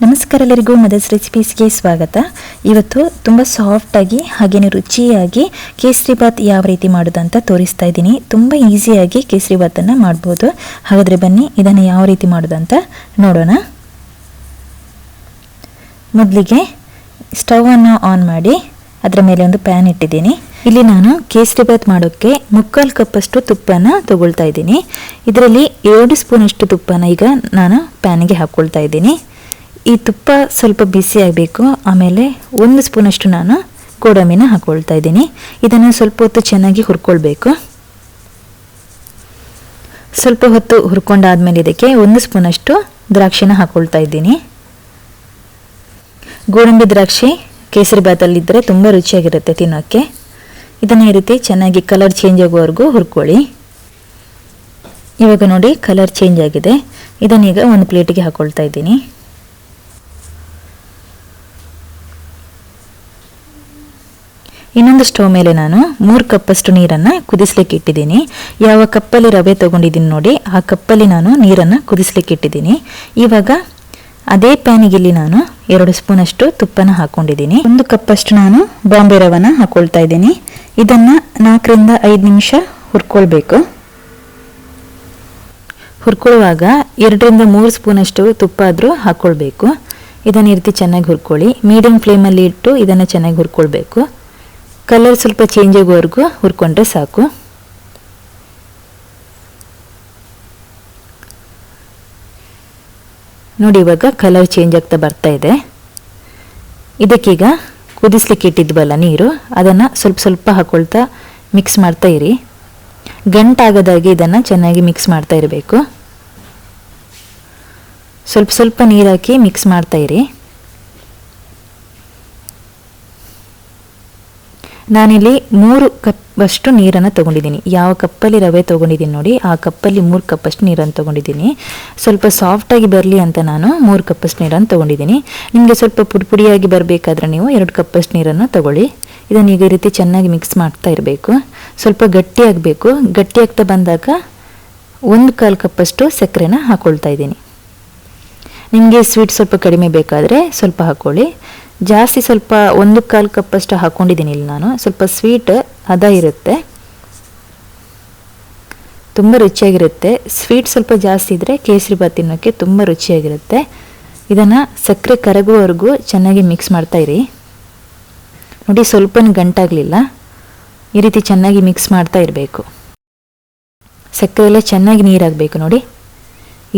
ನಮಸ್ಕಾರ ಎಲ್ಲರಿಗೂ ಮದರ್ಸ್ ರೆಸಿಪೀಸ್ಗೆ ಸ್ವಾಗತ. ಇವತ್ತು ತುಂಬ ಸಾಫ್ಟಾಗಿ ಹಾಗೆಯೇ ರುಚಿಯಾಗಿ ಕೇಸರಿಬಾತ್ ಯಾವ ರೀತಿ ಮಾಡೋದು ಅಂತ ತೋರಿಸ್ತಾ ಇದ್ದೀನಿ. ತುಂಬ ಈಸಿಯಾಗಿ ಕೇಸರಿಬಾತನ್ನು ಮಾಡ್ಬೋದು. ಹಾಗಾದರೆ ಬನ್ನಿ ಇದನ್ನು ಯಾವ ರೀತಿ ಮಾಡೋದು ಅಂತ ನೋಡೋಣ. ಮೊದಲಿಗೆ ಸ್ಟವನ್ನು ಆನ್ ಮಾಡಿ ಅದರ ಮೇಲೆ ಒಂದು ಪ್ಯಾನ್ ಇಟ್ಟಿದ್ದೀನಿ. ಇಲ್ಲಿ ನಾನು ಕೇಸರಿಬಾತ್ ಮಾಡೋಕ್ಕೆ 3/4 ಕಪ್ಪಷ್ಟು ತುಪ್ಪನ ತಗೊಳ್ತಾ ಇದ್ದೀನಿ. ಇದರಲ್ಲಿ 2 ಸ್ಪೂನಷ್ಟು ತುಪ್ಪನ ಈಗ ನಾನು ಪ್ಯಾನಿಗೆ ಹಾಕ್ಕೊಳ್ತಾ ಇದ್ದೀನಿ. ಈ ತುಪ್ಪ ಸ್ವಲ್ಪ ಬಿಸಿ ಆಗಬೇಕು. ಆಮೇಲೆ 1 ಸ್ಪೂನಷ್ಟು ನಾನು ಗೋಡಂಬಿನ ಹಾಕ್ಕೊಳ್ತಾ ಇದ್ದೀನಿ. ಇದನ್ನು ಸ್ವಲ್ಪ ಹೊತ್ತು ಚೆನ್ನಾಗಿ ಹುರ್ಕೊಳ್ಬೇಕು. ಸ್ವಲ್ಪ ಹೊತ್ತು ಹುರ್ಕೊಂಡಾದ್ಮೇಲೆ ಇದಕ್ಕೆ 1 ಸ್ಪೂನಷ್ಟು ದ್ರಾಕ್ಷಿನ ಹಾಕ್ಕೊಳ್ತಾ ಇದ್ದೀನಿ. ಗೋಡಂಬಿ ದ್ರಾಕ್ಷಿ ಕೇಸರಿಬಾತಲ್ಲಿದ್ದರೆ ತುಂಬ ರುಚಿಯಾಗಿರುತ್ತೆ ತಿನ್ನೋಕ್ಕೆ. ಇದನ್ನು ಈ ರೀತಿ ಚೆನ್ನಾಗಿ ಕಲರ್ ಚೇಂಜ್ ಆಗೋವರೆಗೂ ಹುರ್ಕೊಳ್ಳಿ. ಇವಾಗ ನೋಡಿ ಕಲರ್ ಚೇಂಜ್ ಆಗಿದೆ. ಇದನ್ನೀಗ ಒಂದು ಪ್ಲೇಟಿಗೆ ಹಾಕ್ಕೊಳ್ತಾ ಇದ್ದೀನಿ. ಇನ್ನೊಂದು ಸ್ಟವ್ ಮೇಲೆ ನಾನು 3 ಕಪ್ಪಷ್ಟು ನೀರನ್ನು ಕುದಿಸ್ಲಿಕ್ಕೆ ಇಟ್ಟಿದ್ದೀನಿ. ಯಾವ ಕಪ್ಪಲ್ಲಿ ರವೆ ತೊಗೊಂಡಿದ್ದೀನಿ ನೋಡಿ ಆ ಕಪ್ಪಲ್ಲಿ ನಾನು ನೀರನ್ನು ಕುದಿಸ್ಲಿಕ್ಕೆ ಇಟ್ಟಿದ್ದೀನಿ. ಇವಾಗ ಅದೇ ಪ್ಯಾನಿಗೆ ಇಲ್ಲಿ ನಾನು 2 ಸ್ಪೂನಷ್ಟು ತುಪ್ಪನ ಹಾಕ್ಕೊಂಡಿದ್ದೀನಿ. 1 ಕಪ್ಪಷ್ಟು ನಾನು ಬಾಂಬೆ ರವನ ಹಾಕ್ಕೊಳ್ತಾ ಇದ್ದೀನಿ. ಇದನ್ನು 4 ರಿಂದ 5 ನಿಮಿಷ ಹುರ್ಕೊಳ್ಬೇಕು. ಹುರ್ಕೊಳ್ಳುವಾಗ 2 ರಿಂದ 3 ಸ್ಪೂನಷ್ಟು ತುಪ್ಪ ಆದರೂ ಹಾಕ್ಕೊಳ್ಬೇಕು. ಇದನ್ನು ಈ ರೀತಿ ಚೆನ್ನಾಗಿ ಹುರ್ಕೊಳ್ಳಿ. ಮೀಡಿಯಂ ಫ್ಲೇಮಲ್ಲಿ ಇಟ್ಟು ಇದನ್ನು ಚೆನ್ನಾಗಿ ಹುರ್ಕೊಳ್ಬೇಕು. ಕಲರ್ ಸ್ವಲ್ಪ ಚೇಂಜ್ ಆಗೋವರೆಗೂ ಹುರ್ಕೊಂಡ್ರೆ ಸಾಕು. ನೋಡಿ ಇವಾಗ ಕಲರ್ ಚೇಂಜ್ ಆಗ್ತಾ ಬರ್ತಾ ಇದೆ. ಇದಕ್ಕೀಗ ಕುದಿಸ್ಲಿಕ್ಕೆ ಇಟ್ಟಿದ್ವಲ್ಲ ನೀರು, ಅದನ್ನು ಸ್ವಲ್ಪ ಸ್ವಲ್ಪ ಹಾಕ್ಕೊಳ್ತಾ ಮಿಕ್ಸ್ ಮಾಡ್ತಾ ಇರಿ. ಗಂಟಾಗದಾಗೆ ಇದನ್ನು ಚೆನ್ನಾಗಿ ಮಿಕ್ಸ್ ಮಾಡ್ತಾ ಇರಬೇಕು. ಸ್ವಲ್ಪ ಸ್ವಲ್ಪ ನೀರು ಹಾಕಿ ಮಿಕ್ಸ್ ಮಾಡ್ತಾ ಇರಿ. ನಾನಿಲ್ಲಿ 3 ಕಪ್ಪಷ್ಟು ನೀರನ್ನು ತೊಗೊಂಡಿದ್ದೀನಿ. ಯಾವ ಕಪ್ಪಲ್ಲಿ ರವೆ ತೊಗೊಂಡಿದ್ದೀನಿ ನೋಡಿ ಆ ಕಪ್ಪಲ್ಲಿ 3 ಕಪ್ಪಷ್ಟು ನೀರನ್ನು ತೊಗೊಂಡಿದ್ದೀನಿ. ಸ್ವಲ್ಪ ಸಾಫ್ಟಾಗಿ ಬರಲಿ ಅಂತ ನಾನು 3 ಕಪ್ಪಷ್ಟು ನೀರನ್ನು ತೊಗೊಂಡಿದ್ದೀನಿ. ನಿಮಗೆ ಸ್ವಲ್ಪ ಪುಡಿಯಾಗಿ ಬರಬೇಕಾದ್ರೆ ನೀವು 2 ಕಪ್ಪಷ್ಟು ನೀರನ್ನು ತೊಗೊಳ್ಳಿ. ಇದನ್ನು ಈಗ ಈ ರೀತಿ ಚೆನ್ನಾಗಿ ಮಿಕ್ಸ್ ಮಾಡ್ತಾ ಇರಬೇಕು. ಸ್ವಲ್ಪ ಗಟ್ಟಿಯಾಗಬೇಕು. ಗಟ್ಟಿಯಾಗ್ತಾ ಬಂದಾಗ 1/4 ಕಪ್ಪಷ್ಟು ಸಕ್ಕರೆನ ಹಾಕ್ಕೊಳ್ತಾ ಇದ್ದೀನಿ. ನಿಮಗೆ ಸ್ವೀಟ್ ಸ್ವಲ್ಪ ಕಡಿಮೆ ಬೇಕಾದರೆ ಸ್ವಲ್ಪ ಹಾಕ್ಕೊಳ್ಳಿ. ಜಾಸ್ತಿ ಸ್ವಲ್ಪ 1/4 ಕಪ್ಪಷ್ಟು ಹಾಕ್ಕೊಂಡಿದ್ದೀನಿ ಇಲ್ಲಿ ನಾನು. ಸ್ವಲ್ಪ ಸ್ವೀಟ್ ಹದ ಇರುತ್ತೆ, ತುಂಬ ರುಚಿಯಾಗಿರುತ್ತೆ. ಸ್ವೀಟ್ ಸ್ವಲ್ಪ ಜಾಸ್ತಿ ಇದ್ದರೆ ಕೇಸರಿಬಾತ್ ತಿನ್ನೋಕ್ಕೆ ತುಂಬ ರುಚಿಯಾಗಿರುತ್ತೆ. ಇದನ್ನು ಸಕ್ಕರೆ ಕರಗುವವರೆಗೂ ಚೆನ್ನಾಗಿ ಮಿಕ್ಸ್ ಮಾಡ್ತಾ ಇರಿ. ನೋಡಿ ಸ್ವಲ್ಪನೂ ಗಂಟಾಗಲಿಲ್ಲ. ಈ ರೀತಿ ಚೆನ್ನಾಗಿ ಮಿಕ್ಸ್ ಮಾಡ್ತಾ ಇರಬೇಕು. ಸಕ್ಕರೆ ಎಲ್ಲ ಚೆನ್ನಾಗಿ ನೀರಾಗಬೇಕು. ನೋಡಿ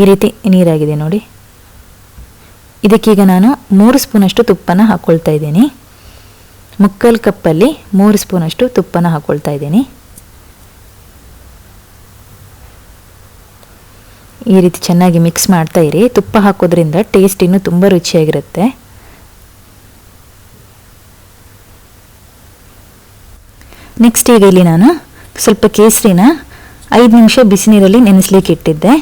ಈ ರೀತಿ ನೀರಾಗಿದೆ ನೋಡಿ. ಇದಕ್ಕೀಗ ನಾನು 3 ಸ್ಪೂನಷ್ಟು ತುಪ್ಪನ ಹಾಕ್ಕೊಳ್ತಾ ಇದ್ದೀನಿ. 3/4 ಕಪ್ಪಲ್ಲಿ 3 ಸ್ಪೂನಷ್ಟು ತುಪ್ಪನ ಹಾಕ್ಕೊಳ್ತಾ ಇದ್ದೀನಿ. ಈ ರೀತಿ ಚೆನ್ನಾಗಿ ಮಿಕ್ಸ್ ಮಾಡ್ತಾ ಇರಿ. ತುಪ್ಪ ಹಾಕೋದ್ರಿಂದ ಟೇಸ್ಟ್ ಇನ್ನೂ ತುಂಬ ರುಚಿಯಾಗಿರುತ್ತೆ. ನೆಕ್ಸ್ಟ್ ಈಗ ಇಲ್ಲಿ ನಾನು ಸ್ವಲ್ಪ ಕೇಸರಿನ 5 ನಿಮಿಷ ಬಿಸಿ ನೀರಲ್ಲಿ ನೆನೆಸ್ಲಿಕ್ಕೆ ಇಟ್ಟಿದ್ದೆ.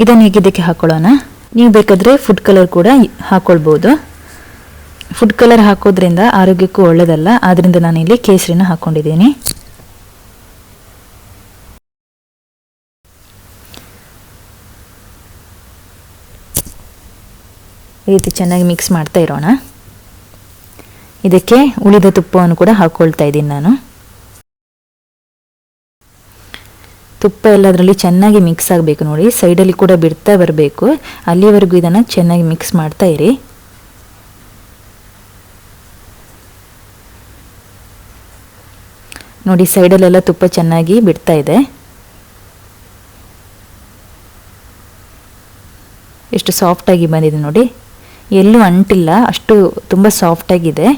ಇದನ್ನು ಈಗ ಇದಕ್ಕೆ ಹಾಕೊಳ್ಳೋಣ. ನೀವು ಬೇಕಾದರೆ ಫುಡ್ ಕಲರ್ ಕೂಡ ಹಾಕ್ಕೊಳ್ಬೋದು. ಫುಡ್ ಕಲರ್ ಹಾಕೋದ್ರಿಂದ ಆರೋಗ್ಯಕ್ಕೂ ಒಳ್ಳೆಯದಲ್ಲ. ಆದ್ದರಿಂದ ನಾನಿಲ್ಲಿ ಕೇಸರಿನ ಹಾಕ್ಕೊಂಡಿದ್ದೀನಿ. ಈ ರೀತಿ ಚೆನ್ನಾಗಿ ಮಿಕ್ಸ್ ಮಾಡ್ತಾ ಇರೋಣ. ಇದಕ್ಕೆ ಉಳಿದ ತುಪ್ಪವನ್ನು ಕೂಡ ಹಾಕ್ಕೊಳ್ತಾ ಇದ್ದೀನಿ ನಾನು. ತುಪ್ಪ ಎಲ್ಲದರಲ್ಲಿ ಚೆನ್ನಾಗಿ ಮಿಕ್ಸ್ ಆಗಬೇಕು ನೋಡಿ. ಸೈಡಲ್ಲಿ ಕೂಡ ಬಿಡ್ತಾ ಬರಬೇಕು. ಅಲ್ಲಿವರೆಗೂ ಇದನ್ನು ಚೆನ್ನಾಗಿ ಮಿಕ್ಸ್ ಮಾಡ್ತಾ ಇರಿ. ನೋಡಿ ಸೈಡಲ್ಲೆಲ್ಲ ತುಪ್ಪ ಚೆನ್ನಾಗಿ ಬಿಡ್ತಾ ಇದೆ. ಎಷ್ಟು ಸಾಫ್ಟಾಗಿ ಬಂದಿದೆ ನೋಡಿ. ಎಲ್ಲೂ ಅಂಟಿಲ್ಲ, ಅಷ್ಟು ತುಂಬ ಸಾಫ್ಟಾಗಿದೆ.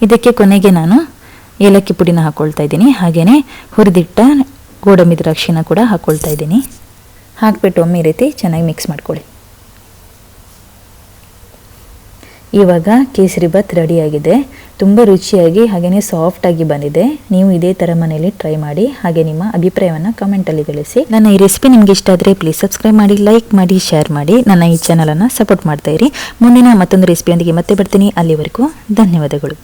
ಇದಕ್ಕೆ ಕೊನೆಗೆ ನಾನು ಏಲಕ್ಕಿ ಪುಡಿನ ಹಾಕ್ಕೊಳ್ತಾ ಇದ್ದೀನಿ. ಹಾಗೆಯೇ ಹುರಿದಿಟ್ಟ ಗೋಡಂಬಿ ದ್ರಾಕ್ಷಿನ ಕೂಡ ಹಾಕ್ಕೊಳ್ತಾ ಇದ್ದೀನಿ. ಹಾಕ್ಬಿಟ್ಟು ಒಮ್ಮೆ ಈ ರೀತಿ ಚೆನ್ನಾಗಿ ಮಿಕ್ಸ್ ಮಾಡ್ಕೊಳ್ಳಿ. ಇವಾಗ ಕೇಸರಿಬಾತ್ ರೆಡಿಯಾಗಿದೆ. ತುಂಬ ರುಚಿಯಾಗಿ ಹಾಗೆಯೇ ಸಾಫ್ಟಾಗಿ ಬಂದಿದೆ. ನೀವು ಇದೇ ಥರ ಮನೆಯಲ್ಲಿ ಟ್ರೈ ಮಾಡಿ. ಹಾಗೆ ನಿಮ್ಮ ಅಭಿಪ್ರಾಯವನ್ನು ಕಮೆಂಟಲ್ಲಿ ತಿಳಿಸಿ. ನನ್ನ ಈ ರೆಸಿಪಿ ನಿಮಗೆ ಇಷ್ಟ ಆದರೆ ಪ್ಲೀಸ್ ಸಬ್ಸ್ಕ್ರೈಬ್ ಮಾಡಿ, ಲೈಕ್ ಮಾಡಿ, ಶೇರ್ ಮಾಡಿ. ನನ್ನ ಈ ಚಾನಲನ್ನು ಸಪೋರ್ಟ್ ಮಾಡ್ತಾ ಇರಿ. ಮುಂದಿನ ಮತ್ತೊಂದು ರೆಸಿಪಿಯೊಂದಿಗೆ ಮತ್ತೆ ಬರ್ತೀನಿ. ಅಲ್ಲಿವರೆಗೂ ಧನ್ಯವಾದಗಳು.